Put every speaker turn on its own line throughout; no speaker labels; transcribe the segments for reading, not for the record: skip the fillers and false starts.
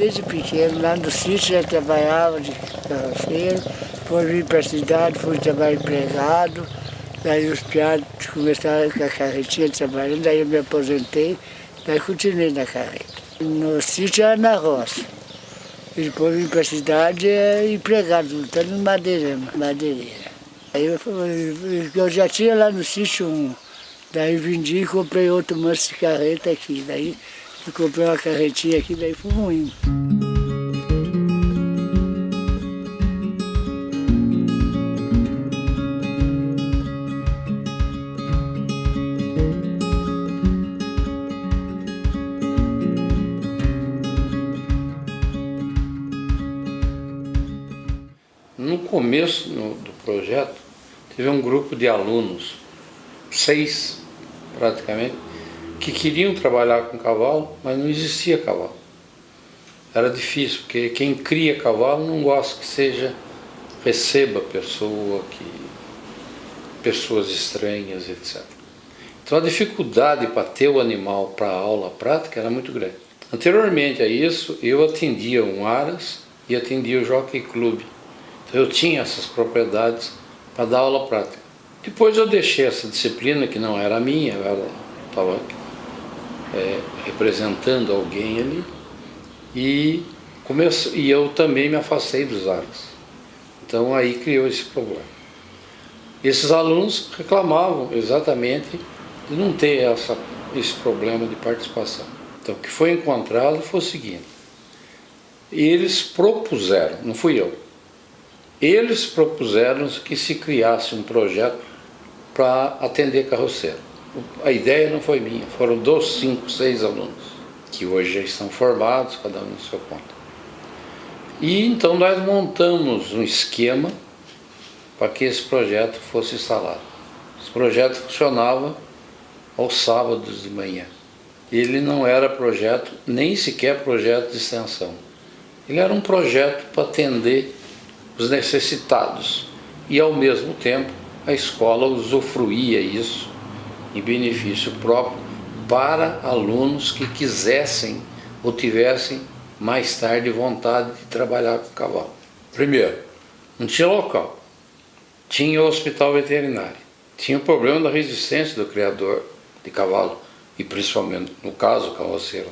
desde pequeno. Lá no sítio já trabalhava de carroceiro, depois vim para a cidade, fui trabalhar empregado. Daí os piados começaram com a carretinha trabalhando, daí eu me aposentei, daí continuei na carreta. No sítio era na roça. E depois vim para a cidade empregado, lutando em madeireira. Aí eu já tinha lá no sítio um, daí vendi e comprei outro manso de carreta aqui. Daí eu comprei uma carretinha aqui, daí fui indo.
No começo do projeto, teve um grupo de alunos, 6 praticamente, que queriam trabalhar com cavalo, mas não existia cavalo. Era difícil, porque quem cria cavalo não gosta que receba pessoas estranhas, etc. Então a dificuldade para ter o animal para a aula prática era muito grande. Anteriormente a isso, eu atendia um aras e atendia o Jockey Club. Eu tinha essas propriedades para dar aula prática. Depois eu deixei essa disciplina, que não era minha, eu estava representando alguém ali, e eu também me afastei dos aras. Então aí criou esse problema. Esses alunos reclamavam exatamente de não ter esse problema de participação. Então o que foi encontrado foi o seguinte: eles propuseram, não fui eu, eles propuseram que se criasse um projeto para atender carroceiro. A ideia não foi minha, foram 5, 6 alunos, que hoje já estão formados, cada um na sua conta. E então nós montamos um esquema para que esse projeto fosse instalado. Esse projeto funcionava aos sábados de manhã. Ele não era projeto, nem sequer projeto de extensão. Ele era um projeto para atender os necessitados, e ao mesmo tempo a escola usufruía isso em benefício próprio para alunos que quisessem ou tivessem mais tarde vontade de trabalhar com cavalo. Primeiro, não tinha local, tinha o hospital veterinário, tinha o problema da resistência do criador de cavalo, e principalmente no caso o carroceiro,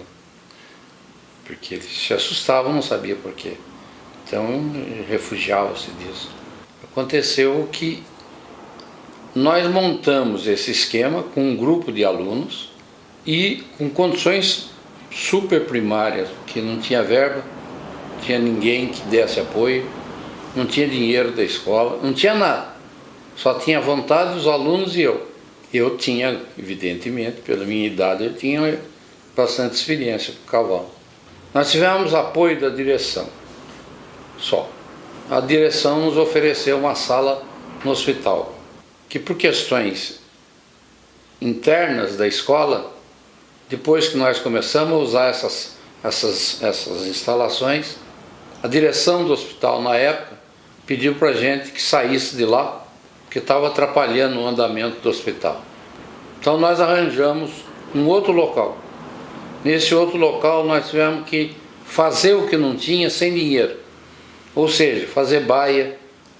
porque eles se assustavam, não sabia por quê. Então, refugiava-se disso. Aconteceu que nós montamos esse esquema com um grupo de alunos e com condições super primárias, que não tinha verba, não tinha ninguém que desse apoio, não tinha dinheiro da escola, não tinha nada. Só tinha vontade dos alunos e eu. Eu tinha, evidentemente, pela minha idade, eu tinha bastante experiência com cavalo. Nós tivemos apoio da direção. Só. A direção nos ofereceu uma sala no hospital, que por questões internas da escola, depois que nós começamos a usar essas instalações, a direção do hospital na época pediu para a gente que saísse de lá, porque estava atrapalhando o andamento do hospital. Então nós arranjamos um outro local. Nesse outro local nós tivemos que fazer o que não tinha sem dinheiro. Ou seja, fazer baia.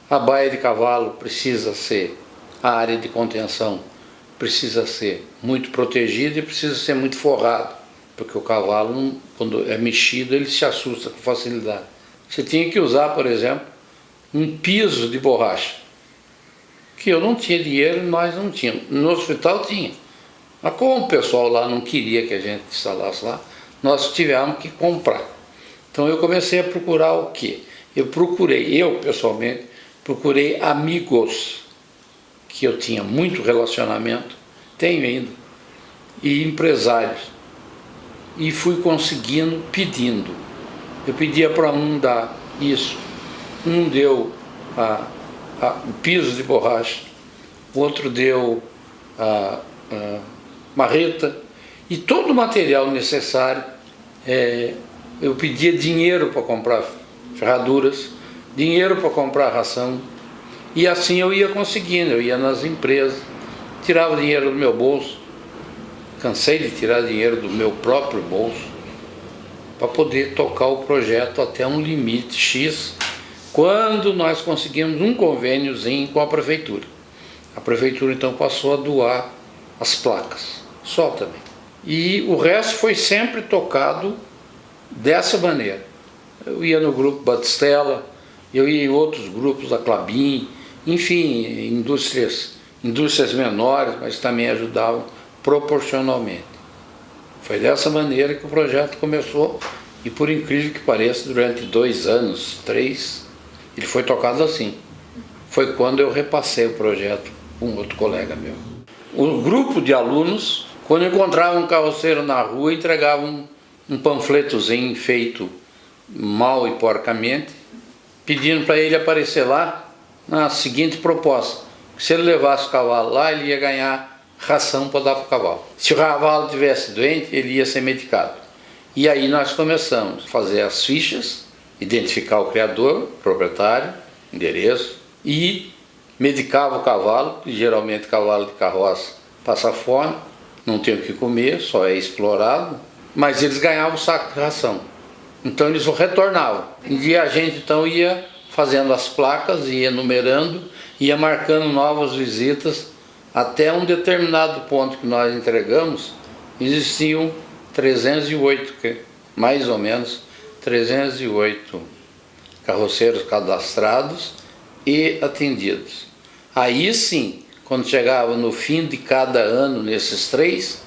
A baia de cavalo precisa ser, a área de contenção precisa ser muito protegida e precisa ser muito forrado, porque o cavalo, quando é mexido, ele se assusta com facilidade. Você tinha que usar, por exemplo, um piso de borracha, que eu não tinha dinheiro e nós não tínhamos. No hospital tinha. Mas como o pessoal lá não queria que a gente instalasse lá, nós tivemos que comprar. Então eu comecei a procurar o quê? Eu pessoalmente, procurei amigos, que eu tinha muito relacionamento, tenho ainda, e empresários. E fui conseguindo, pedindo. Eu pedia para um dar isso, um deu o piso de borracha, o outro deu a marreta, e todo o material necessário. Eu pedia dinheiro para comprar ferraduras, dinheiro para comprar ração, e assim eu ia conseguindo. Eu ia nas empresas, tirava dinheiro do meu bolso, cansei de tirar dinheiro do meu próprio bolso, para poder tocar o projeto até um limite X, quando nós conseguimos um convêniozinho com a prefeitura. A prefeitura então passou a doar as placas, só também. E o resto foi sempre tocado dessa maneira. Eu ia no grupo Batistella, eu ia em outros grupos da Klabin, enfim, indústrias menores, mas também ajudavam proporcionalmente. Foi dessa maneira que o projeto começou e, por incrível que pareça, durante 2 anos, 3, ele foi tocado assim. Foi quando eu repassei o projeto com um outro colega meu. O grupo de alunos, quando encontrava um carroceiro na rua, entregavam um panfletozinho feito mal e porcamente, pedindo para ele aparecer lá na seguinte proposta: se ele levasse o cavalo lá, ele ia ganhar ração para dar para o cavalo. Se o cavalo estivesse doente, ele ia ser medicado. E aí nós começamos a fazer as fichas, identificar o criador, proprietário, endereço, e medicava o cavalo, que geralmente cavalo de carroça passa fome, não tem o que comer, só é explorado, mas eles ganhavam o saco de ração. Então eles retornavam. E a gente então ia fazendo as placas, ia numerando, ia marcando novas visitas, até um determinado ponto que nós entregamos, existiam 308, mais ou menos 308 carroceiros cadastrados e atendidos. Aí sim, quando chegava no fim de cada ano nesses 3,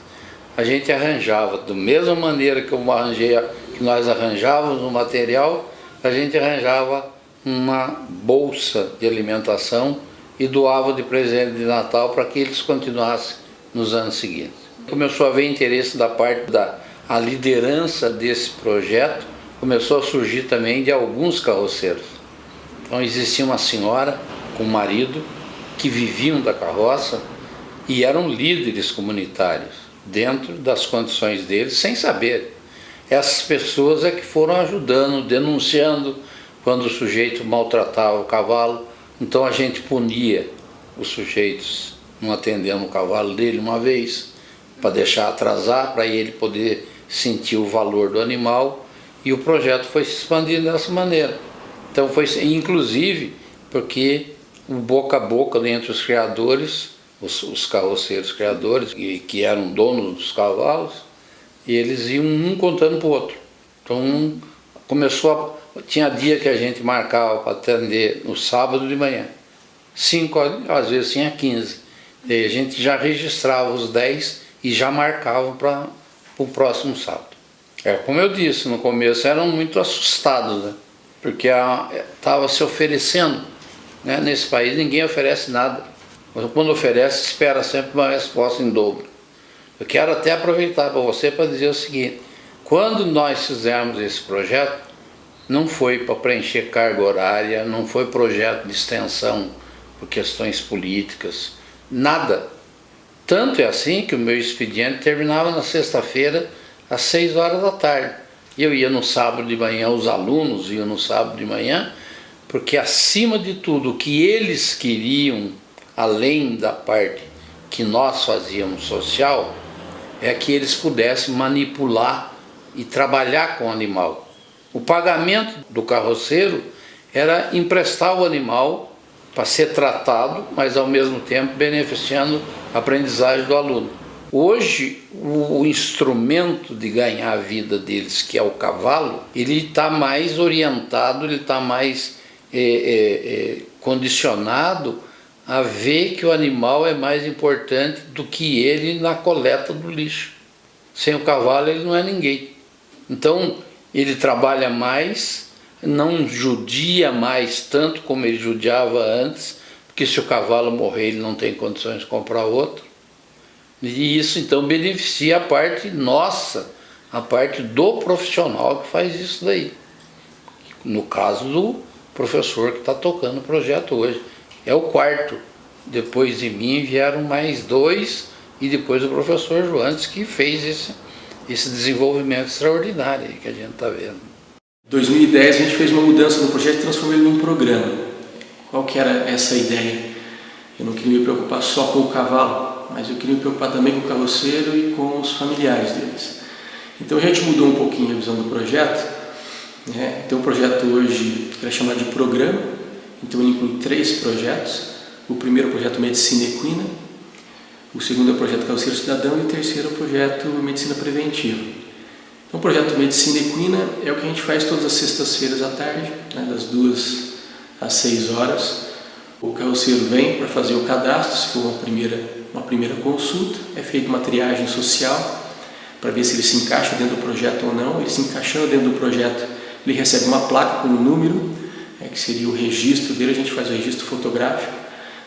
a gente arranjava, da mesma maneira que nós arranjávamos o material, a gente arranjava uma bolsa de alimentação e doava de presente de Natal para que eles continuassem nos anos seguintes. Começou a haver interesse da parte da liderança desse projeto, começou a surgir também de alguns carroceiros. Então existia uma senhora com o marido que viviam da carroça e eram líderes comunitários dentro das condições deles, sem saber. Essas pessoas é que foram ajudando, denunciando quando o sujeito maltratava o cavalo. Então a gente punia os sujeitos não atendendo o cavalo dele uma vez, para deixar atrasar, para ele poder sentir o valor do animal, e o projeto foi se expandindo dessa maneira. Então foi inclusive porque o boca a boca entre os criadores, os carroceiros criadores, que eram donos dos cavalos, e eles iam um contando para o outro. Então tinha dia que a gente marcava para atender no sábado de manhã, 5, às vezes tinha 15. E a gente já registrava os 10 e já marcava para o próximo sábado. Como eu disse, no começo eram muito assustados, né? Porque estava se oferecendo, né? Nesse país ninguém oferece nada. Quando oferece, espera sempre uma resposta em dobro. Eu quero até aproveitar para você para dizer o seguinte: quando nós fizemos esse projeto, não foi para preencher carga horária, não foi projeto de extensão por questões políticas, nada. Tanto é assim que o meu expediente terminava na sexta-feira às 6 horas da tarde. Eu ia no sábado de manhã, os alunos iam no sábado de manhã, porque acima de tudo o que eles queriam, além da parte que nós fazíamos social, é que eles pudessem manipular e trabalhar com o animal. O pagamento do carroceiro era emprestar o animal para ser tratado, mas ao mesmo tempo beneficiando a aprendizagem do aluno. Hoje, o instrumento de ganhar a vida deles, que é o cavalo, ele está mais orientado, ele está mais condicionado a ver que o animal é mais importante do que ele na coleta do lixo. Sem o cavalo ele não é ninguém. Então ele trabalha mais, não judia mais tanto como ele judiava antes, porque se o cavalo morrer ele não tem condições de comprar outro. E isso então beneficia a parte nossa, a parte do profissional que faz isso daí. No caso do professor que está tocando o projeto hoje. É o 4º. Depois de mim vieram mais 2 e depois o professor Joantes, que fez esse desenvolvimento extraordinário aí que a gente está vendo.
Em 2010 a gente fez uma mudança no projeto e transformou ele num programa. Qual que era essa ideia? Eu não queria me preocupar só com o cavalo, mas eu queria me preocupar também com o carroceiro e com os familiares deles. Então a gente mudou um pouquinho a visão do projeto, né? Então o projeto hoje é chamado de programa, então ele inclui 3 projetos. O primeiro é o projeto Medicina Equina, o segundo é o projeto Carroceiro Cidadão e o terceiro é o projeto Medicina Preventiva. Então o projeto Medicina Equina é o que a gente faz todas as sextas-feiras à tarde, né, das 2 às 6 horas. O carroceiro vem para fazer o cadastro, se for uma primeira consulta, é feita uma triagem social para ver se ele se encaixa dentro do projeto ou não. Ele se encaixando dentro do projeto, ele recebe uma placa com um número, que seria o registro dele. A gente faz o registro fotográfico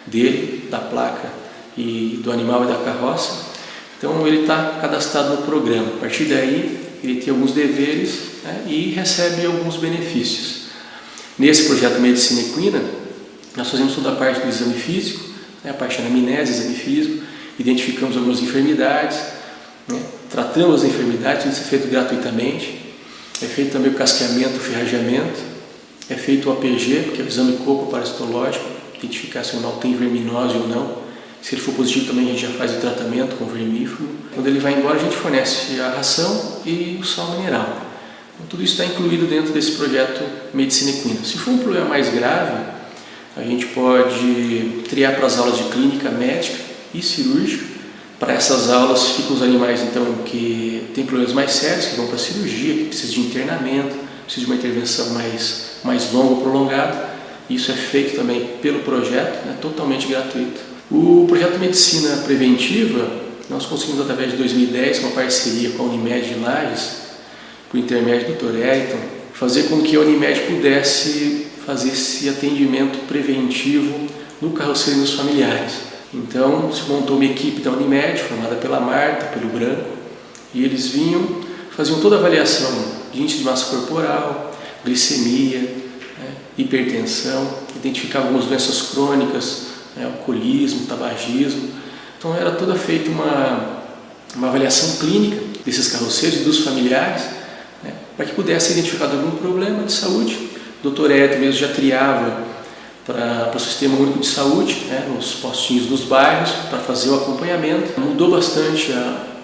dele, da placa e do animal e da carroça. Então ele está cadastrado no programa. A partir daí ele tem alguns deveres, né, e recebe alguns benefícios. Nesse projeto Medicina Equina, nós fazemos toda a parte do exame físico, né, a parte da anamnese, exame físico, identificamos algumas enfermidades, né, tratamos as enfermidades, tudo isso é feito gratuitamente. É feito também o casqueamento, o ferrageamento, é feito o APG, que é o exame corpo parasitológico, identificar se o animal tem verminose ou não. Se ele for positivo também a gente já faz o tratamento com vermífugo. Quando ele vai embora a gente fornece a ração e o sal mineral. Então, tudo isso está incluído dentro desse projeto Medicina Equina. Se for um problema mais grave, a gente pode triar para as aulas de clínica médica e cirúrgica. Para essas aulas ficam os animais então que têm problemas mais sérios, que vão para a cirurgia, que precisam de internamento, precisam de uma intervenção mais longa ou prolongada. Isso é feito também pelo projeto, né, totalmente gratuito. O projeto Medicina Preventiva, nós conseguimos através de 2010, uma parceria com a Unimed de Lages, por intermédio do Dr. Eriton, fazer com que a Unimed pudesse fazer esse atendimento preventivo no carroceiro e nos familiares. Então se montou uma equipe da Unimed, formada pela Marta, pelo Branco, e eles vinham, faziam toda a avaliação de índice de massa corporal, glicemia, né, hipertensão, identificavam algumas doenças crônicas, alcoolismo, tabagismo. Então era toda feita uma avaliação clínica desses carroceiros e dos familiares, né, para que pudesse ser identificado algum problema de saúde. O Dr. Eriton mesmo já triava para o Sistema Único de Saúde, né, nos postinhos dos bairros, para fazer o acompanhamento. Mudou bastante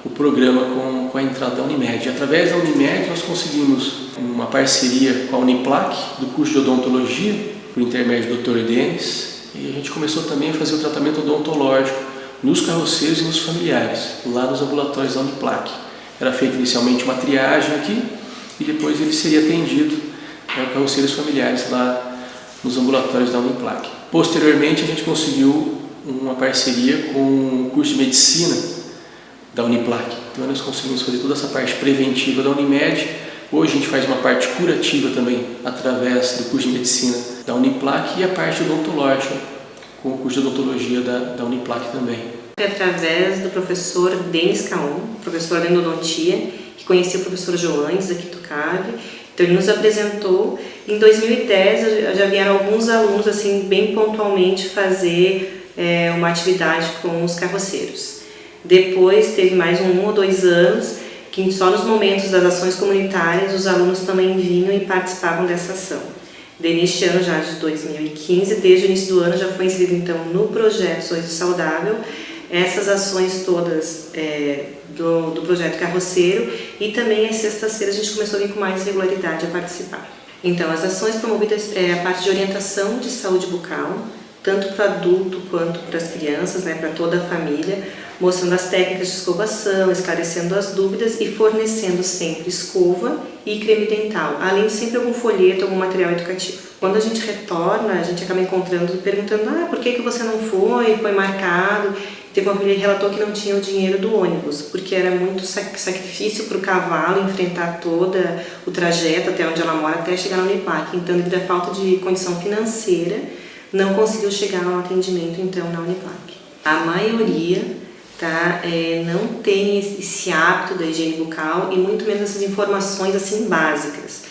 o programa com a entrada da Unimed. Através da Unimed nós conseguimos uma parceria com a Uniplac, do curso de odontologia, por intermédio do Dr. Denis, e a gente começou também a fazer o tratamento odontológico nos carroceiros e nos familiares, lá nos ambulatórios da Uniplac. Era feita inicialmente uma triagem aqui e depois ele seria atendido, carroceiros familiares lá nos ambulatórios da Uniplac. Posteriormente a gente conseguiu uma parceria com o curso de medicina da Uniplac. Então nós conseguimos fazer toda essa parte preventiva da Unimed. Hoje a gente faz uma parte curativa também através do curso de medicina da Uniplac e a parte odontológica com o curso de odontologia da Uniplac também.
Através do professor Denis Caon, professor de endodontia, que conhecia o professor Joanes aqui do CAV. Então ele nos apresentou. Em 2010 já vieram alguns alunos assim bem pontualmente fazer uma atividade com os carroceiros. Depois teve mais 1 ou 2 anos que só nos momentos das ações comunitárias os alunos também vinham e participavam dessa ação. Neste ano já de 2015, desde o início do ano já foi inserido então no projeto Sorriso Saudável essas ações todas do projeto Carroceiro, e também às sextas-feiras a gente começou a vir com mais regularidade a participar. Então as ações promovidas é a parte de orientação de saúde bucal, tanto para adulto quanto para as crianças, né, para toda a família, mostrando as técnicas de escovação, esclarecendo as dúvidas e fornecendo sempre escova e creme dental, além de sempre algum folheto, algum material educativo. Quando a gente retorna, a gente acaba encontrando, perguntando, por que você não foi marcado? Teve uma família que relatou que não tinha o dinheiro do ônibus, porque era muito sacrifício para o cavalo enfrentar todo o trajeto até onde ela mora, até chegar na Uniplac. Então, devido à falta de condição financeira, não conseguiu chegar ao atendimento então na Uniplac. A maioria não tem esse hábito da higiene bucal e muito menos essas informações assim básicas.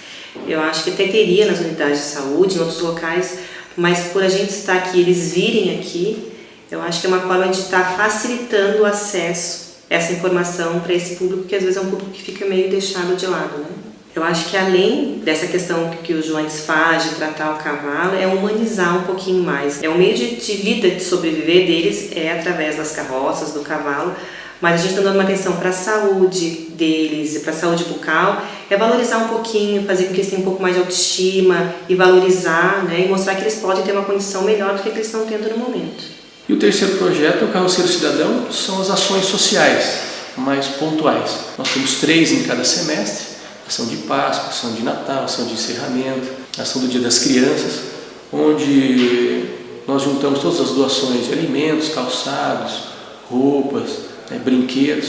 Eu acho que até teria nas unidades de saúde, em outros locais, mas por a gente estar aqui, eles virem aqui, eu acho que é uma forma de estar facilitando o acesso a essa informação para esse público, que às vezes é um público que fica meio deixado de lado, né? Eu acho que além dessa questão que o Joanes faz de tratar o cavalo, é humanizar um pouquinho mais. O meio de vida, de sobreviver deles é através das carroças, do cavalo, mas a gente está dando uma atenção para a saúde deles e para a saúde bucal, é valorizar um pouquinho, fazer com que eles tenham um pouco mais de autoestima e valorizar, né, e mostrar que eles podem ter uma condição melhor do que eles estão tendo no momento.
E o terceiro projeto, o Carroceiro Cidadão, são as ações sociais mais pontuais. Nós temos 3 em cada semestre: ação de Páscoa, ação de Natal, ação de encerramento, ação do Dia das Crianças, onde nós juntamos todas as doações de alimentos, calçados, roupas, brinquedos,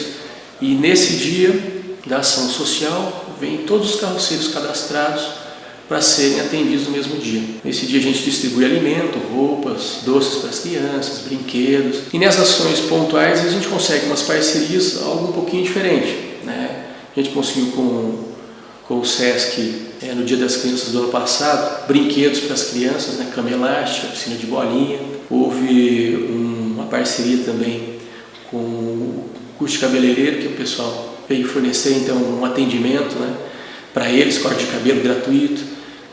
e nesse dia da ação social vêm todos os carroceiros cadastrados para serem atendidos no mesmo dia. Nesse dia a gente distribui alimento, roupas, doces para as crianças, brinquedos, e nessas ações pontuais a gente consegue umas parcerias, algo um pouquinho diferente, né? A gente conseguiu com o SESC, no Dia das Crianças do ano passado, brinquedos para as crianças, né? Cama elástica, piscina de bolinha. Houve uma parceria também com o curso de cabeleireiro, que o pessoal veio fornecer então um atendimento, né, para eles, corte de cabelo gratuito.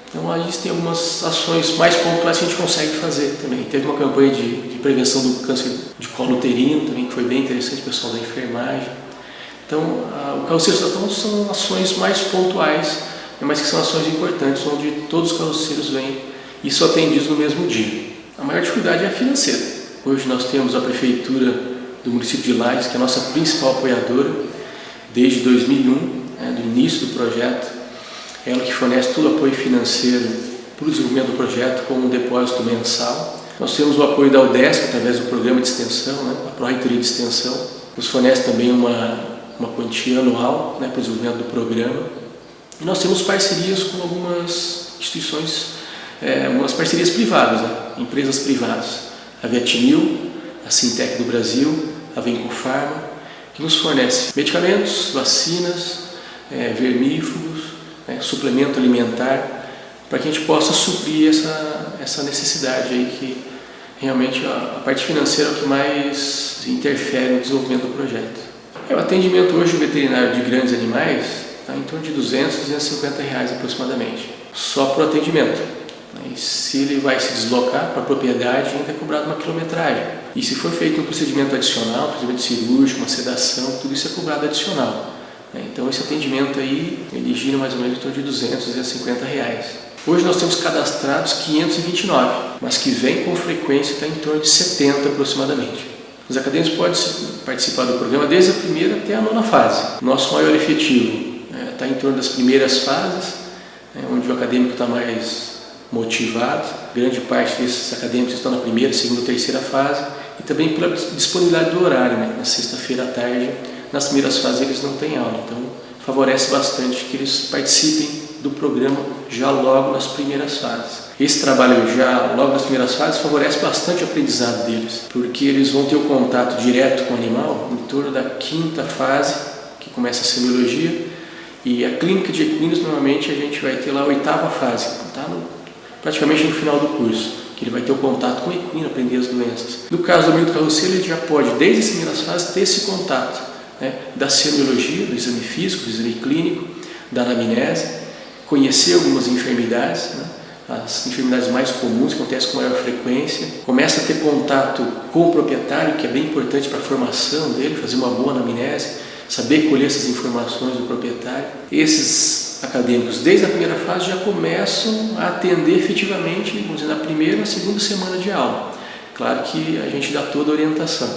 Então a gente tem algumas ações mais pontuais que a gente consegue fazer também. Teve uma campanha de prevenção do câncer de colo uterino também, que foi bem interessante, o pessoal da enfermagem. Então o Carroceiro Cidadão são ações mais pontuais, mas que são ações importantes, onde todos os carroceiros vêm e são atendidos no mesmo dia. A maior dificuldade é a financeira. Hoje nós temos a Prefeitura do município de Lages, que é a nossa principal apoiadora, desde 2001, do início do projeto. Ela que fornece todo o apoio financeiro para o desenvolvimento do projeto, com um depósito mensal. Nós temos o apoio da UDESC, através do programa de extensão, a Pró-Reitoria de Extensão, nos fornece também uma quantia anual, para o desenvolvimento do programa. E nós temos parcerias com algumas instituições, algumas parcerias privadas, empresas privadas. A Viatinil, a Sintec do Brasil, a Vencofarma, que nos fornece medicamentos, vacinas, vermífugos, suplemento alimentar, para que a gente possa suprir essa necessidade aí, que realmente a parte financeira é o que mais interfere no desenvolvimento do projeto. O atendimento hoje do veterinário de grandes animais está em torno de R$200, R$250 aproximadamente, só para o atendimento. E se ele vai se deslocar para a propriedade, ainda é cobrado uma quilometragem. E se for feito um procedimento adicional, procedimento cirúrgico, uma sedação, tudo isso é cobrado adicional. Então esse atendimento aí, ele gira mais ou menos em torno de R$200, R$250. Hoje nós temos cadastrados 529, mas que vem com frequência está em torno de 70 aproximadamente. Os acadêmicos podem participar do programa desde a primeira até a 9ª fase. Nosso maior efetivo está em torno das primeiras fases, onde o acadêmico está mais motivado. Grande parte desses acadêmicos estão na primeira, segunda, terceira fase, e também pela disponibilidade do horário, na sexta-feira à tarde. Nas primeiras fases eles não têm aula, então favorece bastante que eles participem do programa já logo nas primeiras fases. Esse trabalho já logo nas primeiras fases favorece bastante o aprendizado deles, porque eles vão ter o contato direto com o animal em torno da 5ª fase, que começa a semiologia, e a clínica de equinos normalmente a gente vai ter lá a 8ª fase, praticamente no final do curso, que ele vai ter o contato com o equino, aprender as doenças. No caso do amigo do carroceiro, ele já pode, desde as primeiras fases, ter esse contato, da semiologia, do exame físico, do exame clínico, da anamnese, conhecer algumas enfermidades, as enfermidades mais comuns que acontecem com maior frequência, começa a ter contato com o proprietário, que é bem importante para a formação dele, fazer uma boa anamnese, saber colher essas informações do proprietário. Esses acadêmicos, desde a primeira fase, já começam a atender efetivamente, vamos dizer, na primeira e na segunda semana de aula. Claro que a gente dá toda a orientação.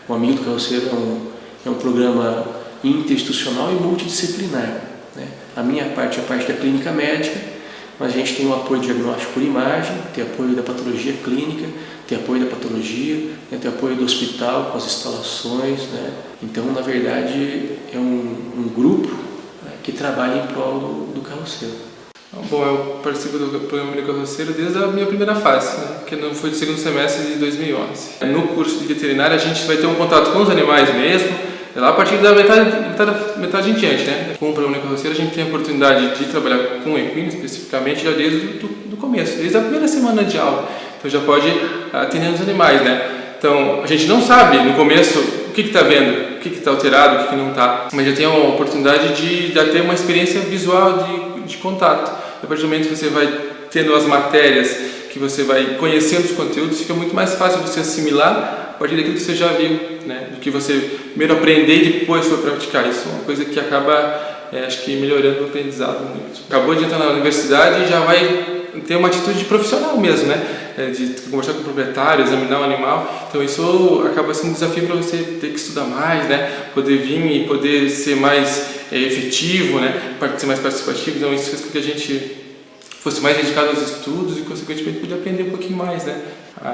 O Amigo do Carroceiro é um programa interinstitucional e multidisciplinar. A minha parte é a parte da clínica médica, mas a gente tem o apoio diagnóstico por imagem, tem apoio da patologia clínica, tem apoio da patologia, tem apoio do hospital com as instalações. Então, na verdade, é um grupo que trabalha em prol do carroceiro.
Bom, eu participo do programa Amigo do Carroceiro desde a minha primeira fase, que não foi do segundo semestre de 2011. No curso de veterinária, a gente vai ter um contato com os animais mesmo, lá a partir da metade em diante, Com o programa Amigo do Carroceiro, a gente tem a oportunidade de trabalhar com o equino especificamente já desde o começo, desde a primeira semana de aula. Então já pode atender os animais, Então a gente não sabe no começo o que está vendo, o que está alterado, o que não está, mas já tem a oportunidade de ter uma experiência visual de contato. A partir do momento que você vai tendo as matérias, que você vai conhecendo os conteúdos, fica muito mais fácil você assimilar partir daquilo que você já viu, né? Do que você primeiro aprender e depois for praticar. Isso é uma coisa que acaba, acho que, melhorando o aprendizado muito. Acabou de entrar na universidade e já vai ter uma atitude de profissional mesmo, né? De conversar com o proprietário, examinar o animal. Então isso acaba sendo um desafio para você ter que estudar mais, né? Poder vir e poder ser mais efetivo, né? Ser mais participativo. Então isso fez com que a gente fosse mais dedicado aos estudos e, consequentemente, podia aprender um pouquinho mais, né?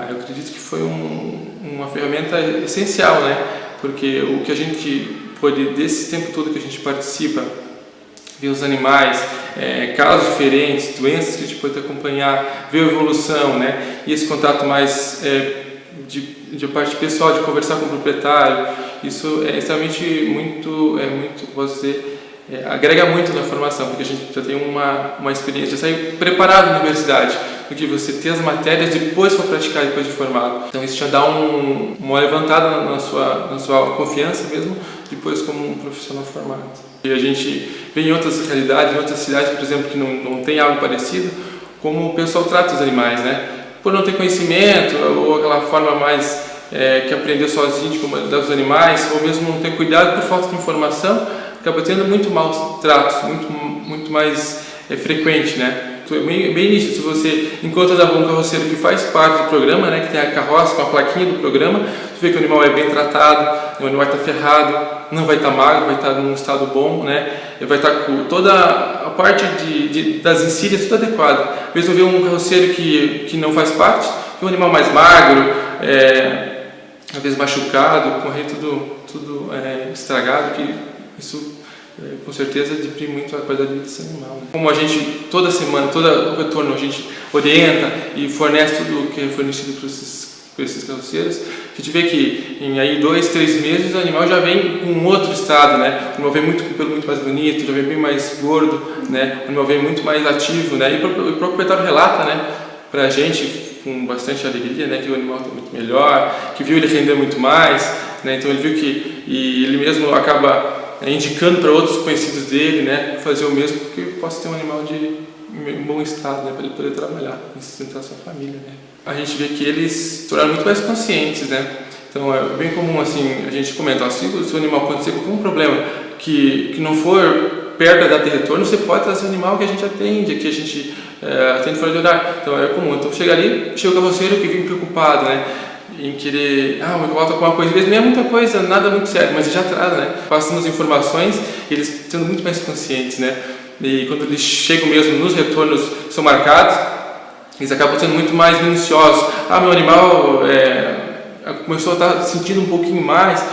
Eu acredito que foi uma ferramenta essencial, né? Porque o que a gente pôde, desse tempo todo que a gente participa, ver os animais, casos diferentes, doenças que a gente pode acompanhar, ver a evolução, né? E esse contato mais de parte pessoal, de conversar com o proprietário, isso é extremamente muito, posso dizer, agrega muito na formação, porque a gente já tem uma experiência, já sai preparado na universidade, do que você ter as matérias depois para praticar, depois de formado. Então isso já dá uma levantada na sua confiança mesmo, depois como um profissional formado. E a gente vê em outras realidades, em outras cidades, por exemplo, que não tem algo parecido, como o pessoal trata os animais, né? Por não ter conhecimento, ou aquela forma mais que aprender sozinho de como lidar com os animais, ou mesmo não ter cuidado por falta de informação, acaba tendo muito maus tratos, muito mais frequente, né? É bem nítido, se você encontra um carroceiro que faz parte do programa, né, que tem a carroça com a plaquinha do programa, você vê que o animal é bem tratado, o animal vai estar ferrado, não vai estar magro, vai estar num estado bom, né? Ele vai estar com toda a parte das encílias tudo adequado. Às vezes eu vejo um carroceiro que não faz parte, um animal mais magro, às vezes machucado, correr tudo estragado, que isso com certeza deprime muito a qualidade de vida desse animal, né? Como a gente, toda semana, todo o retorno, a gente orienta e fornece tudo o que é fornecido para esses carroceiros, a gente vê que em aí 2, 3 meses o animal já vem com um outro estado, né? O animal vem com pelo muito mais bonito, já vem bem mais gordo, né? O animal vem muito mais ativo, né? E o próprio proprietário relata, né, para a gente com bastante alegria, né, que o animal está muito melhor, que viu ele render muito mais, né? Então ele viu que e ele mesmo acaba indicando para outros conhecidos dele, né, fazer o mesmo, porque possa ter um animal de bom estado, né, para ele poder trabalhar e sustentar sua família, né. A gente vê que eles se tornaram muito mais conscientes, né. Então é bem comum assim a gente comentar, se o seu animal acontecer com algum problema que não for perto da data de retorno, você pode trazer um animal que a gente atende, que a gente atende fora de horário. Então é comum. Então chega ali, chega o carroceiro que vem preocupado, né, em querer, o meu volta com uma coisa, às vezes nem é muita coisa, nada muito sério, mas já atrasa, né? Passando as informações, eles sendo muito mais conscientes, né? E quando eles chegam mesmo nos retornos que são marcados, eles acabam sendo muito mais minuciosos. Meu animal começou a estar sentindo um pouquinho mais,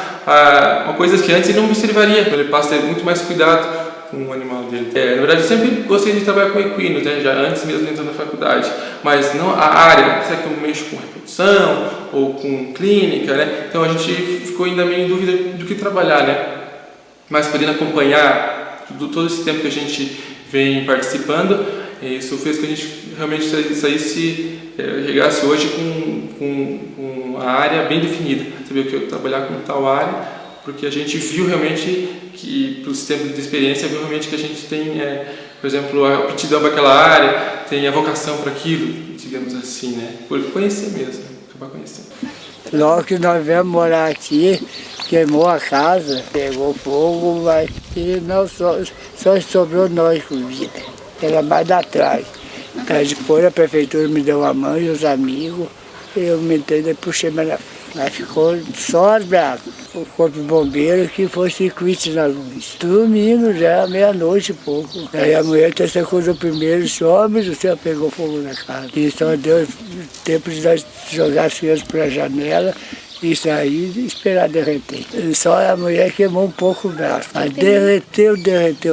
uma coisa que antes ele não observaria, ele passa a ter muito mais cuidado com o animal dele. Na verdade, eu sempre gostei de trabalhar com equinos, né? Já antes mesmo de entrar na faculdade, mas não a área, será que eu mexo com reprodução ou com clínica, né? Então a gente ficou ainda meio em dúvida do que trabalhar, né? Mas podendo acompanhar todo esse tempo que a gente vem participando, isso fez que a gente realmente chegasse hoje com a área bem definida, saber que eu trabalhar com tal área, porque a gente viu realmente que, pelos tempos de experiência, viu realmente que a gente tem, por exemplo, a aptidão para aquela área, tem a vocação para aquilo, digamos assim, né? Por conhecer mesmo, acabar conhecendo.
Logo que nós viemos morar aqui, queimou a casa, pegou fogo, mas e não só sobrou nós com vida. Era mais atrás. Aí depois a prefeitura me deu a mão e os amigos, eu me entrei e puxei mais na frente. Aí ficou só as bracas. O corpo de bombeiro que foi circuito na luz. Domingo já, meia-noite e pouco. Aí a mulher até acordou primeiro, disse, homem, o senhor pegou fogo na casa. E só deu tempo de nós jogar as crianças pela janela e sair e esperar derreter. E só a mulher queimou um pouco o braço. Mas derreteu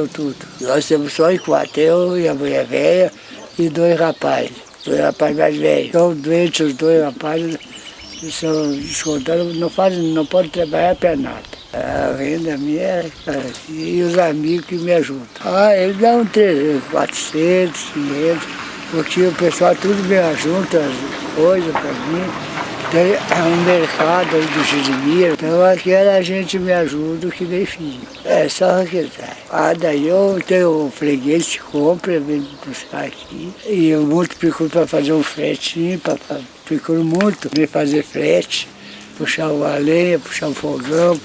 tudo. Nós temos só em 4, eu e a mulher velha e 2 rapazes. 2 rapazes mais velhos. Estão doentes os 2 rapazes. São descontados, não podem trabalhar para nada. A renda minha e os amigos que me ajudam. Eles dão 300, 400, 500, porque o pessoal tudo me ajuda as coisas para mim. Tem um mercado aí do Jeremias, então aquela gente me ajuda que nem filho. É só requisitar. Daí eu tenho um freguês que compra, vem buscar aqui. E eu muito procuro para fazer um fretinho, procuro muito me fazer frete, puxar a lenha, puxar o fogão,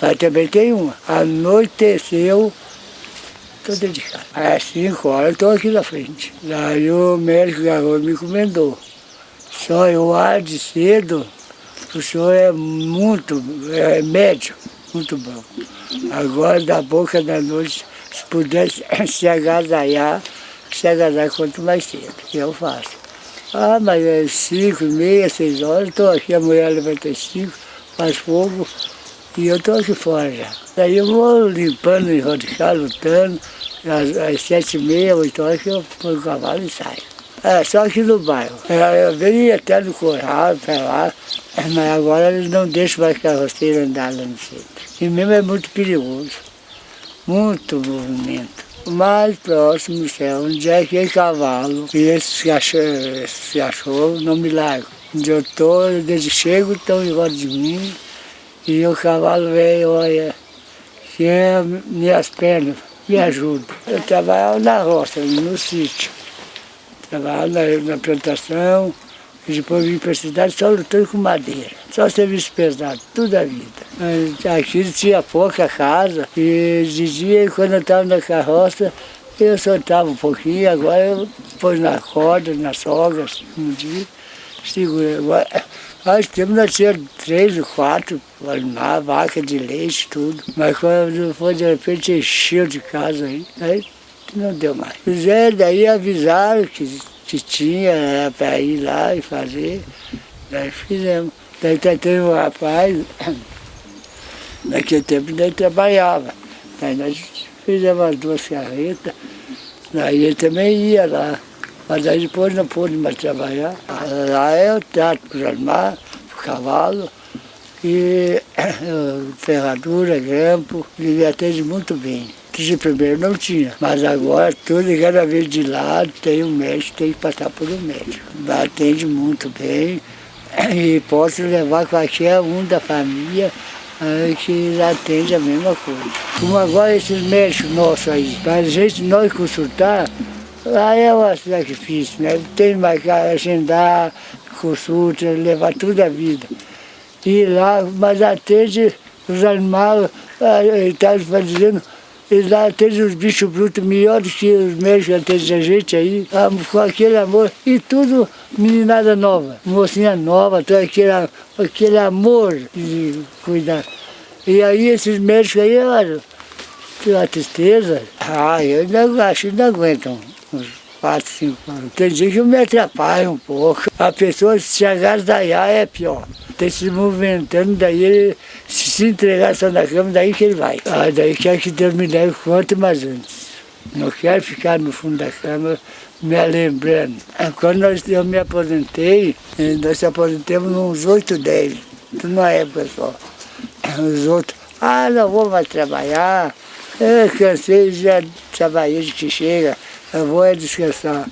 Aí também tem uma. Anoiteceu, estou dedicado. Às 5 horas eu estou aqui na frente. Daí o médico garoto me encomendou. Só eu de cedo, o senhor é médio, muito bom. Agora, da boca da noite, se pudesse se agasalhar quanto mais cedo, que eu faço. Mas é 5h30, 6 horas, estou aqui, a mulher levanta às 5, faz fogo, e eu estou aqui fora já. Daí eu vou limpando, enrodicando, lutando, às 7h30, 8 horas que eu ponho o cavalo e saio. Só aqui no bairro. Eu venho até no Corral, para lá, mas agora eles não deixam mais carroceiro andar lá no centro. E mesmo é muito perigoso, muito movimento. O mais próximo céu, onde é que é cavalo, e esses cachorros não me largam. Onde eu estou, desde chego, estão em volta de mim, e o cavalo velho, olha, que é minhas pernas, me ajudam. Eu trabalho na roça, no sítio. Trabalhava na plantação, e depois vim para a cidade só lutando com madeira. Só serviço pesado, toda a vida. Aqui tinha pouca casa, e de dia, quando eu estava na carroça, eu soltava um pouquinho, agora eu pus na corda, nas sogas, um dia, segurei. Agora, nós tinha 3 ou 4 animais, vaca de leite, tudo. Mas quando foi, de repente, encheu de casa aí não deu mais. Daí avisaram que tinha para ir lá e fazer, daí fizemos. Daí teve um rapaz, naquele tempo ele trabalhava, daí nós fizemos as 2 carretas, daí ele também ia lá, mas aí depois não pôde mais trabalhar. Lá eu trato para os animais, para o cavalo, e ferradura, grampo, ele me atende muito bem. Que primeiro não tinha, mas agora tudo, cada vez de lado, tem um médico, tem que passar por um médico. Atende muito bem e posso levar qualquer um da família que atende a mesma coisa. Como agora esses médicos nossos aí, para a gente nós consultar, aí é um sacrifício, né? Tem que marcar, agendar, consulta, levar toda a vida. E lá, mas atende os animais, ele está dizendo, eles lá atendem os bichos brutos melhor do que os médicos atendem a gente aí, com aquele amor. E tudo meninada nova, mocinha nova, todo aquele amor de cuidar. E aí esses médicos aí, olha, a tristeza. Eu acho que ainda aguentam uns 4, 5 anos. Tem dia que eu me atrapalho um pouco. A pessoa se agasalhar é pior. Tem se movimentando, daí ele se entregar só na cama, daí que ele vai. Daí quer que Deus me leve quanto mais antes. Não quero ficar no fundo da cama me lembrando. Quando eu me aposentei, nós se aposentamos uns 8, 10, tudo numa época só. Os outros, não vou mais trabalhar, eu cansei, já trabalhei de que chega, eu vou descansar.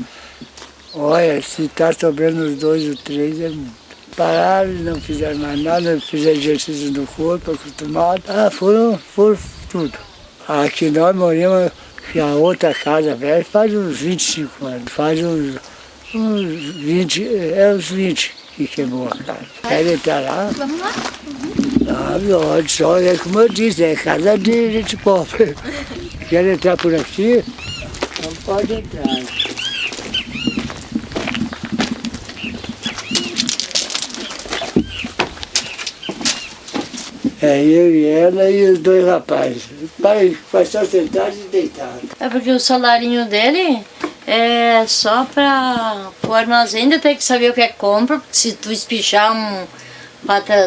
Olha, se está sobrando os 2 ou 3 é muito. Pararam, não fizeram mais nada, fizeram exercício no corpo, acostumados. Foram tudo. Aqui nós moramos, que a outra casa velha faz uns 25 anos, faz uns 20, uns 20 que queimou a casa. Querem estar lá?
Vamos lá?
Só é como eu disse, é casa de gente pobre. Querem entrar por aqui? Não pode entrar. Eu e ela e os 2 rapazes. Pai, só sentado e deitado.
É porque o salarinho dele é só para o armazém, ainda tem que saber o que é que compra, porque se tu espichar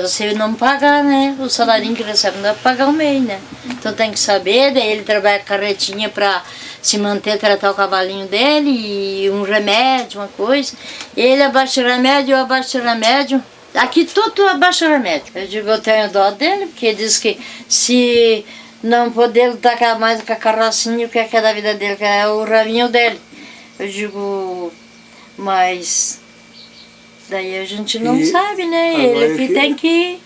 você não pagar, né? O salarinho que recebe não dá para pagar o mês, né? Então tem que saber, daí ele trabalha carretinha para se manter, tratar o cavalinho dele, e um remédio, uma coisa. Ele abaixa o remédio, eu abaixo o remédio. Aqui tudo abaixa o remédio. Eu digo, eu tenho dó dele, porque ele diz que se não poder lutar mais com a carrocinha, o que é da vida dele, que é o ralinho dele. Eu digo, mas daí a gente não sabe, né? Ele que tem que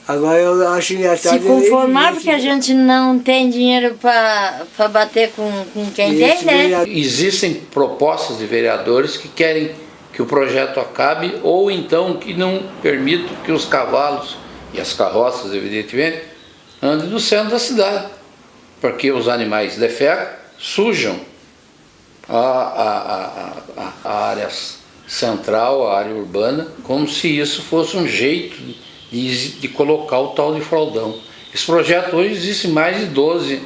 Agora eu acho engraçado.
Se conformar porque a gente não tem dinheiro para bater com quem tem, né?
Existem propostas de vereadores que querem que o projeto acabe ou então que não permitam que os cavalos e as carroças, evidentemente, andem no centro da cidade, porque os animais defecam, sujam a área central, a área urbana, como se isso fosse um jeito de colocar o tal de fraldão. Esse projeto hoje existe em mais de 12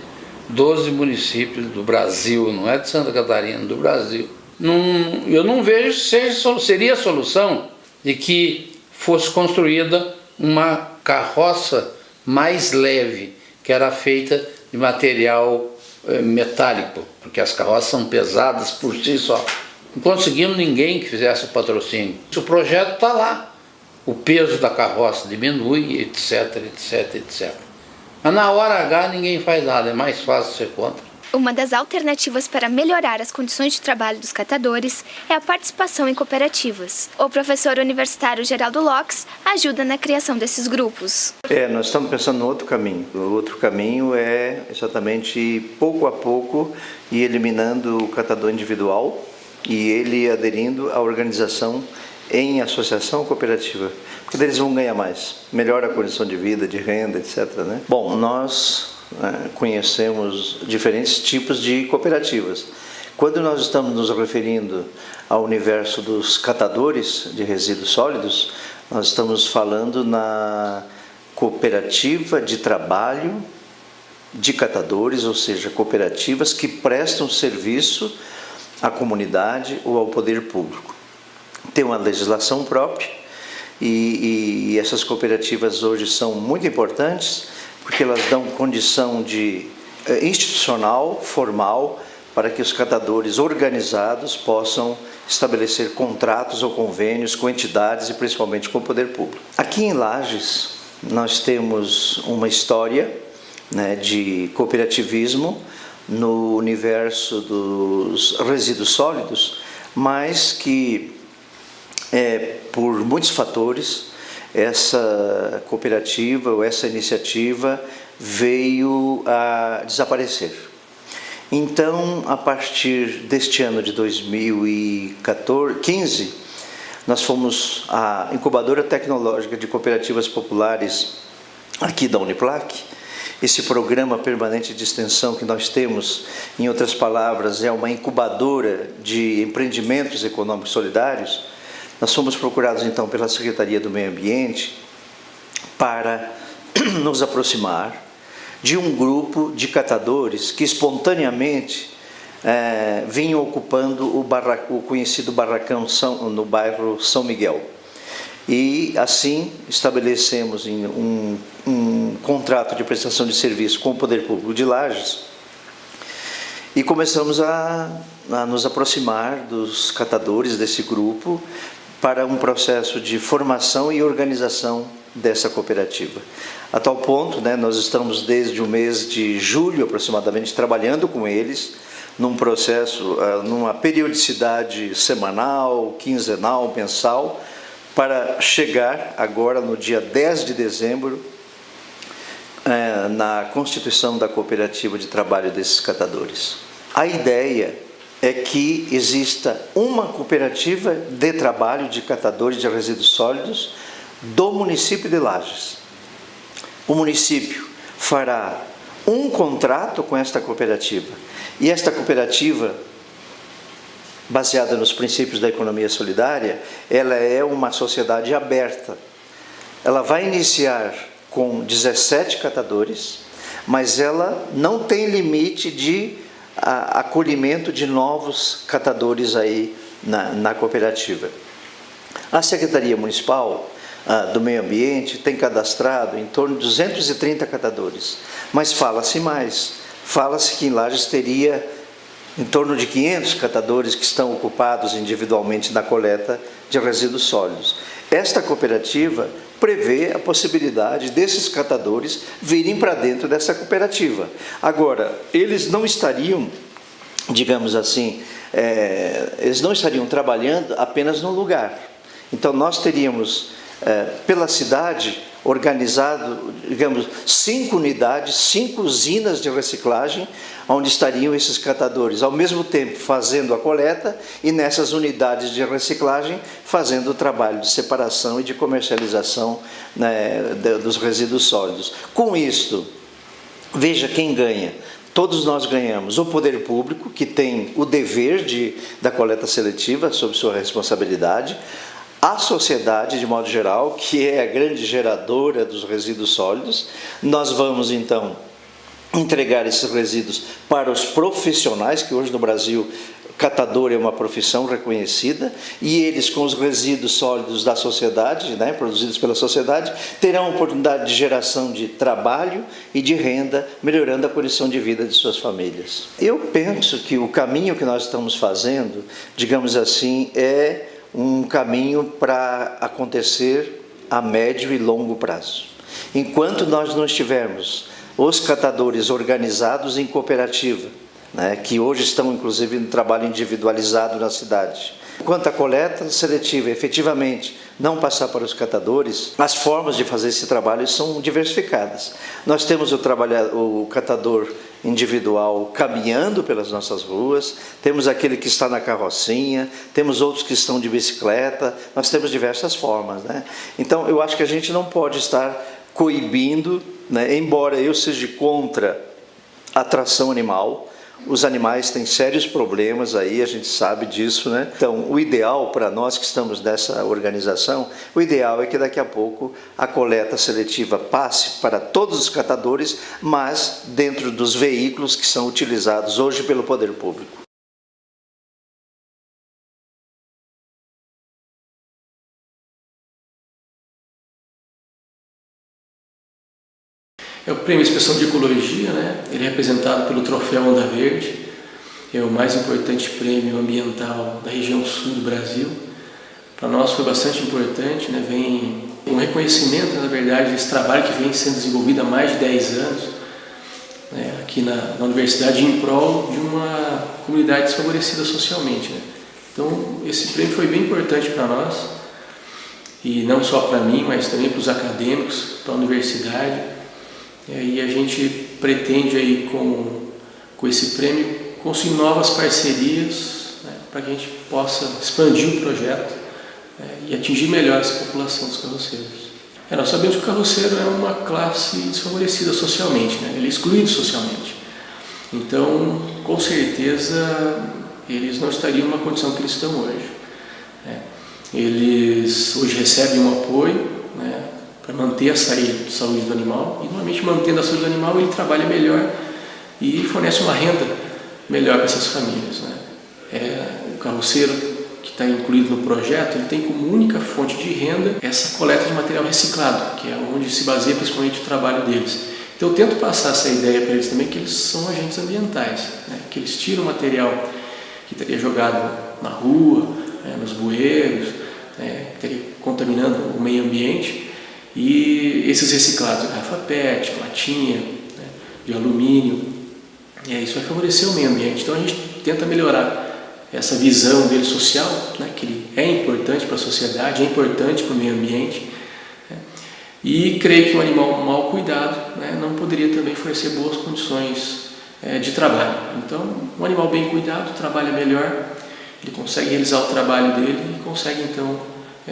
municípios do Brasil, não é de Santa Catarina, do Brasil. Eu não vejo seria a solução de que fosse construída uma carroça mais leve, que era feita de material metálico, porque as carroças são pesadas por si só. Não conseguimos ninguém que fizesse o patrocínio. O projeto está lá, o peso da carroça diminui, etc, etc, etc. Mas na hora H ninguém faz nada, é mais fácil ser contra.
Uma das alternativas para melhorar as condições de trabalho dos catadores é a participação em cooperativas. O professor universitário Geraldo Locks ajuda na criação desses grupos.
Nós estamos pensando no outro caminho. O outro caminho é exatamente pouco a pouco ir eliminando o catador individual e ele aderindo à organização em associação cooperativa, porque eles vão ganhar mais, melhora a condição de vida, de renda, etc. Né? Bom, nós conhecemos diferentes tipos de cooperativas. Quando nós estamos nos referindo ao universo dos catadores de resíduos sólidos, nós estamos falando na cooperativa de trabalho de catadores, ou seja, cooperativas que prestam serviço à comunidade ou ao poder público. Tem uma legislação própria e essas cooperativas hoje são muito importantes porque elas dão condição institucional, formal, para que os catadores organizados possam estabelecer contratos ou convênios com entidades e principalmente com o poder público. Aqui em Lages nós temos uma história, né, de cooperativismo no universo dos resíduos sólidos, mas que por muitos fatores essa cooperativa ou essa iniciativa veio a desaparecer. Então, a partir deste ano de 2015, nós fomos a incubadora tecnológica de cooperativas populares aqui da Uniplac. Esse programa permanente de extensão que nós temos, em outras palavras, é uma incubadora de empreendimentos econômicos solidários. Nós fomos procurados, então, pela Secretaria do Meio Ambiente para nos aproximar de um grupo de catadores que espontaneamente vinham ocupando o conhecido barracão no bairro São Miguel. E assim estabelecemos um contrato de prestação de serviço com o Poder Público de Lages e começamos a nos aproximar dos catadores desse grupo para um processo de formação e organização dessa cooperativa. A tal ponto, nós estamos desde o mês de julho aproximadamente trabalhando com eles num processo, numa periodicidade semanal, quinzenal, mensal, para chegar agora no dia 10 de dezembro na constituição da cooperativa de trabalho desses catadores. A ideia é que exista uma cooperativa de trabalho de catadores de resíduos sólidos do município de Lages. O município fará um contrato com esta cooperativa e esta cooperativa, baseada nos princípios da economia solidária, ela é uma sociedade aberta. Ela vai iniciar com 17 catadores, mas ela não tem limite de acolhimento de novos catadores aí na cooperativa. A Secretaria Municipal do Meio Ambiente tem cadastrado em torno de 230 catadores, mas fala-se mais. Fala-se que em Lages teria em torno de 500 catadores que estão ocupados individualmente na coleta de resíduos sólidos. Esta cooperativa prevê a possibilidade desses catadores virem para dentro dessa cooperativa. Agora, eles não estariam, digamos assim, eles não estariam trabalhando apenas num lugar. Então, nós teríamos, pela cidade, organizado, digamos, 5 unidades, 5 usinas de reciclagem, onde estariam esses catadores, ao mesmo tempo fazendo a coleta e nessas unidades de reciclagem fazendo o trabalho de separação e de comercialização, né, dos resíduos sólidos. Com isto, veja quem ganha. Todos nós ganhamos. O poder público, que tem o dever da coleta seletiva sob sua responsabilidade, a sociedade, de modo geral, que é a grande geradora dos resíduos sólidos. Nós vamos, então, entregar esses resíduos para os profissionais, que hoje no Brasil catador é uma profissão reconhecida, e eles, com os resíduos sólidos da sociedade, né, produzidos pela sociedade, terão oportunidade de geração de trabalho e de renda, melhorando a condição de vida de suas famílias. Eu penso que o caminho que nós estamos fazendo, digamos assim, é um caminho para acontecer a médio e longo prazo. Enquanto nós não estivermos os catadores organizados em cooperativa, né, que hoje estão inclusive no trabalho individualizado na cidade, quanto à coleta seletiva efetivamente não passar para os catadores, as formas de fazer esse trabalho são diversificadas. Nós temos o catador individual caminhando pelas nossas ruas, temos aquele que está na carrocinha, temos outros que estão de bicicleta, nós temos diversas formas, né? Então eu acho que a gente não pode estar coibindo, né, embora eu seja contra a tração animal. Os animais têm sérios problemas aí, a gente sabe disso, né? Então, o ideal para nós que estamos nessa organização, o ideal é que daqui a pouco a coleta seletiva passe para todos os catadores, mas dentro dos veículos que são utilizados hoje pelo poder público.
É o Prêmio Inspeção de Ecologia, né? Ele é representado pelo Troféu Onda Verde, é o mais importante prêmio ambiental da região sul do Brasil. Para nós foi bastante importante, né? Vem um reconhecimento, na verdade, desse trabalho que vem sendo desenvolvido há mais de 10 anos, né? Aqui na universidade, em prol de uma comunidade desfavorecida socialmente, né? Então, esse prêmio foi bem importante para nós, e não só para mim, mas também para os acadêmicos, para a universidade. E a gente pretende aí com esse prêmio construir novas parcerias, né, para que a gente possa expandir o projeto, e atingir melhor essa população dos carroceiros. Nós sabemos que o carroceiro é uma classe desfavorecida socialmente, né, ele é excluído socialmente. Então, com certeza, eles não estariam numa condição que eles estão hoje, né. Eles hoje recebem um apoio, né, para manter a saúde do animal, e normalmente mantendo a saúde do animal ele trabalha melhor e fornece uma renda melhor para essas famílias, né? O carroceiro que está incluído no projeto, ele tem como única fonte de renda essa coleta de material reciclado, que é onde se baseia principalmente o trabalho deles. Então eu tento passar essa ideia para eles também, que eles são agentes ambientais, né? Que eles tiram o material que estaria jogado na rua, né, nos bueiros, né, que estaria contaminando o meio ambiente. E esses reciclados, garrafa PET, latinha, né, de alumínio, isso vai favorecer o meio ambiente. Então a gente tenta melhorar essa visão dele social, né, que ele é importante para a sociedade, é importante para o meio ambiente, né, e creio que um animal mal cuidado, né, não poderia também fornecer boas condições de trabalho. Então, um animal bem cuidado trabalha melhor, ele consegue realizar o trabalho dele e consegue então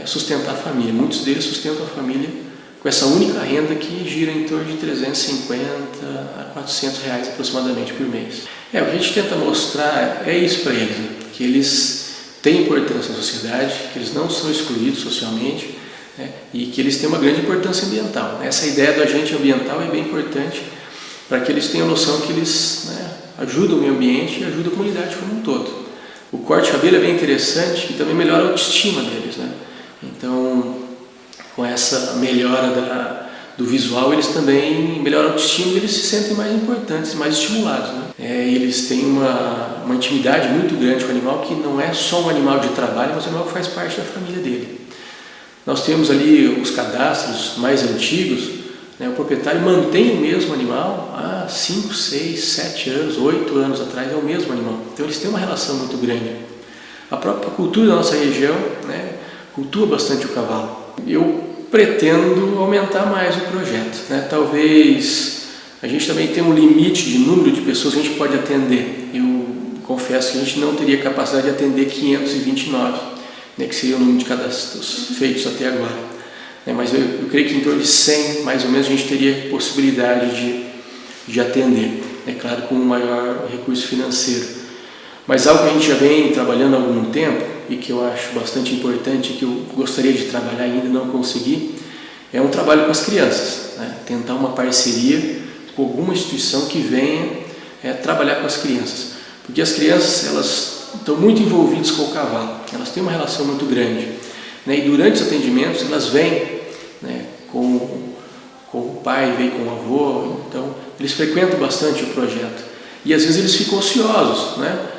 sustentar a família. Muitos deles sustentam a família com essa única renda que gira em torno de 350 a 400 reais aproximadamente por mês. O que a gente tenta mostrar é isso para eles, né? Que eles têm importância na sociedade, que eles não são excluídos socialmente, né? E que eles têm uma grande importância ambiental. Essa ideia do agente ambiental é bem importante para que eles tenham a noção que eles, né, ajudam o meio ambiente e ajudam a comunidade como um todo. O corte de cabelo é bem interessante e também melhora a autoestima deles, né? Então, com essa melhora do visual, eles também melhoram a autoestima e eles se sentem mais importantes, mais estimulados, né? Eles têm uma intimidade muito grande com o animal, que não é só um animal de trabalho, mas um animal que faz parte da família dele. Nós temos ali os cadastros mais antigos, né? O proprietário mantém o mesmo animal há 5, 6, 7 anos, 8 anos atrás, é o mesmo animal. Então eles têm uma relação muito grande. A própria cultura da nossa região, né, cultua bastante o cavalo. Eu pretendo aumentar mais o projeto, né? Talvez a gente também tenha um limite de número de pessoas que a gente pode atender. Eu confesso que a gente não teria capacidade de atender 529, né, que seria o número de cadastros feitos até agora. Mas eu creio que em torno de 100, mais ou menos, a gente teria possibilidade de atender. É claro, com um maior recurso financeiro. Mas algo que a gente já vem trabalhando há algum tempo e que eu acho bastante importante, que eu gostaria de trabalhar e ainda não consegui, é um trabalho com as crianças, né? Tentar uma parceria com alguma instituição que venha trabalhar com as crianças. Porque as crianças, elas estão muito envolvidas com o cavalo, elas têm uma relação muito grande, né? E durante os atendimentos elas vêm, né, com o pai, vêm com o avô, então eles frequentam bastante o projeto. E às vezes eles ficam ociosos, né?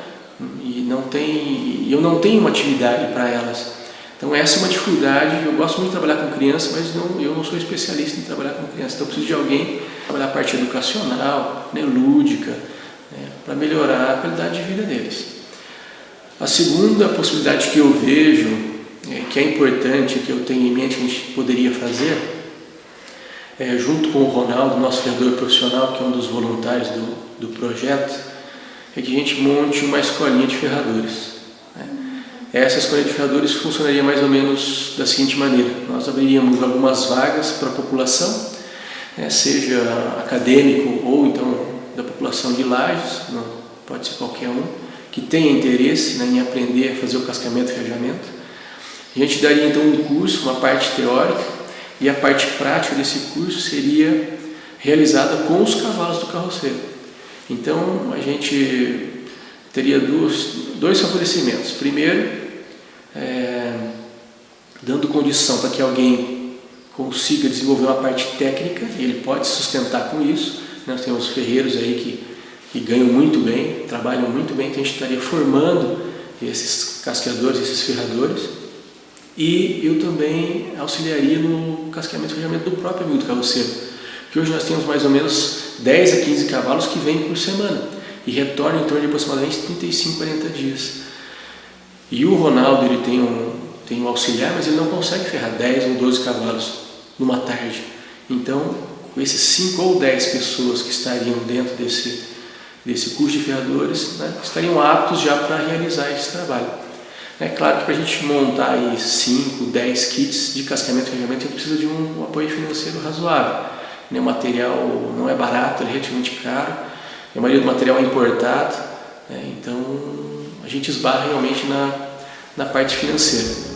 E eu não tenho uma atividade para elas. Então essa é uma dificuldade. Eu gosto muito de trabalhar com criança, mas eu não sou especialista em trabalhar com criança. Então eu preciso de alguém trabalhar a parte educacional, né, lúdica, né, para melhorar a qualidade de vida deles. A segunda possibilidade que eu vejo, que é importante, que eu tenho em mente que a gente poderia fazer, junto com o Ronaldo, nosso vereador profissional, que é um dos voluntários do projeto, é que a gente monte uma escolinha de ferradores. Essa escolinha de ferradores funcionaria mais ou menos da seguinte maneira: nós abriríamos algumas vagas para a população, seja acadêmico ou então da população de Lages, não pode ser qualquer um, que tenha interesse, né, em aprender a fazer o cascamento e ferrajamento. A gente daria então um curso, uma parte teórica, e a parte prática desse curso seria realizada com os cavalos do carroceiro. Então a gente teria dois favorecimentos. Primeiro, dando condição para que alguém consiga desenvolver uma parte técnica, e ele pode se sustentar com isso. Nós temos ferreiros aí que ganham muito bem, trabalham muito bem, então a gente estaria formando esses cascadores, esses ferradores. E eu também auxiliaria no casqueamento e ferrajamento do próprio amigo do carroceiro, que hoje nós temos mais ou menos 10 a 15 cavalos que vêm por semana e retornam em torno de aproximadamente 35, 40 dias. E o Ronaldo, ele tem um auxiliar, mas ele não consegue ferrar 10 ou 12 cavalos numa tarde. Então, com esses 5 ou 10 pessoas que estariam dentro desse curso de ferradores, né, estariam aptos já para realizar esse trabalho. É claro que para a gente montar aí 5, 10 kits de cascamento e ferrajamento, a gente precisa de um apoio financeiro razoável. O material não é barato, ele é relativamente caro, a maioria do material é importado, então a gente esbarra realmente na parte financeira.